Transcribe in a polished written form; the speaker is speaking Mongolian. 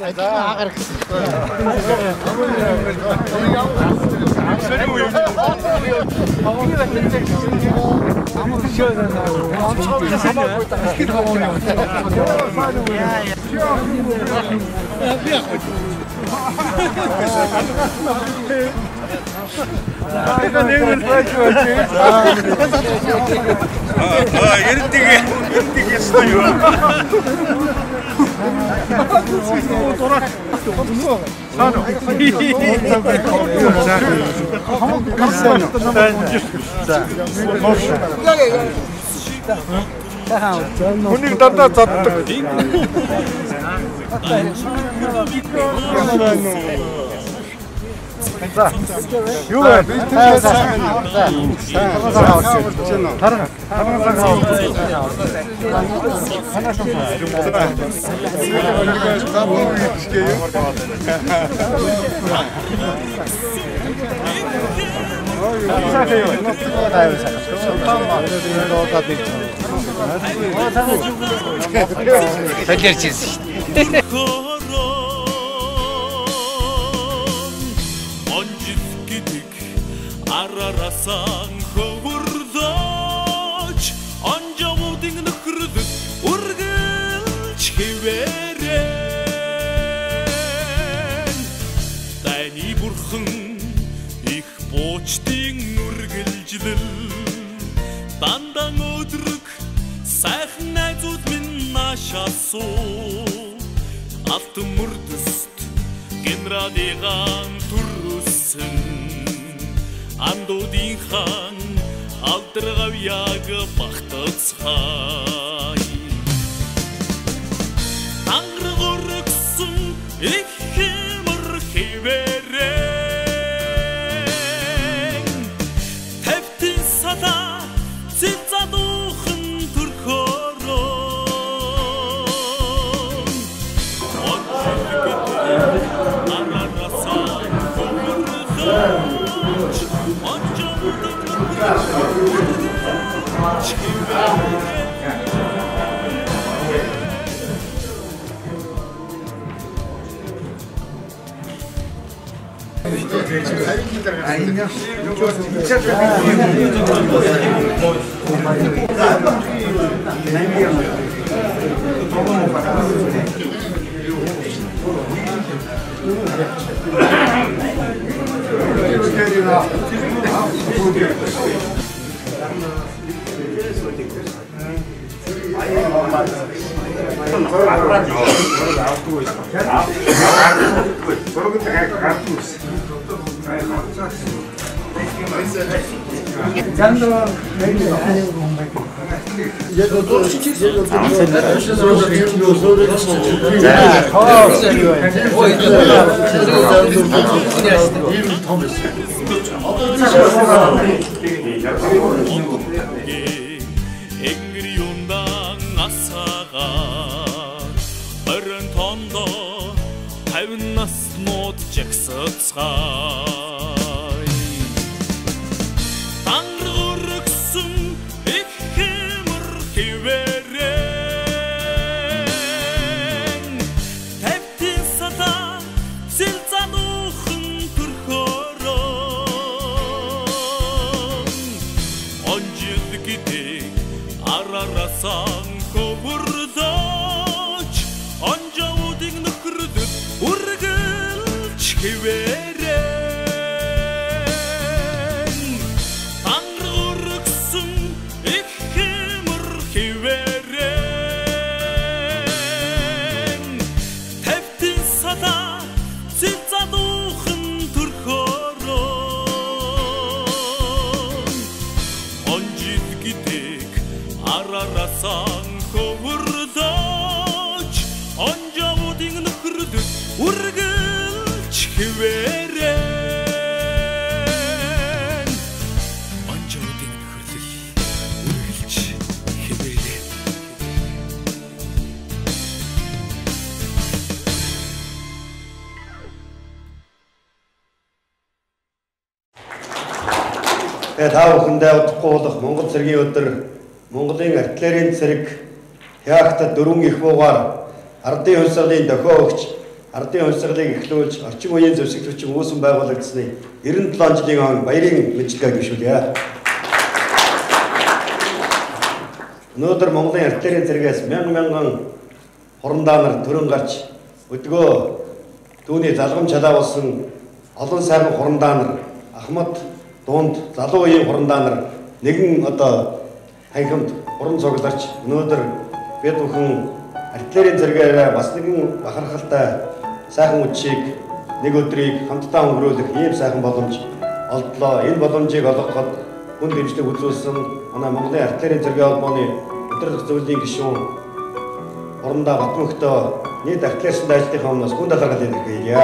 아가리 이렇게 써요. 오늘 단다 잤다. 자, 이거 Ararasan kıvırdaç Anca odinini kırdı Urgılç kiveren Dani burkhın Ich boçtin urgılcıdıl Dandan ödrük Sahne tut min naşasu Altı murdust Genradigan turusın Андуудын хаан алдргав яг багтацхай Тангар өргсөн их хэмэр хэвэрэн Тавтын сада цэцадуухан төрхөрөн Анарасан хөвөргөн Та бүхэндээ удахгүй болох Монгол цэргийн өдөр Монголын артиллерийн цэрэг Хяахтад 4 их буугаар ардын хувьсгалын дохио өгч ардын хувьсгалыг эхлүүлж орчин үеийн зэвсэг хүчин үүсэн байгуулагдсны 97 жилийн он баярын мэдлэгээ гишүүлье. Өнөөдөр Монголын артиллерийн зэрэгээс мянган хурандаа нар төрөн гарч өдгөө түүний залгам чалаа болсон олон сайхан хурандаа нар Ахмад дунд залуу үеийн хурандаа нар нэгэн одоо танхимд уран цугларч өнөөдөр бид бүхэн артиллерийн зэрэгээрээ бас нэгэн бахархалтай сайхан үдшийг нэг өдрийг хамтдаа өнгөрүүлэх ийм сайхан боломж олдлоо. Энэ боломжийг олгоход хүн дэмжлэг үзүүлсэн манай Монголын артиллерийн зэргийн холбооны өдрөлх зөвлөлийн гишүүн Хурандаа Батмөнхтөө нийт артиллерийн ажлынхаа өмнөөс хүн талархлын хэлье.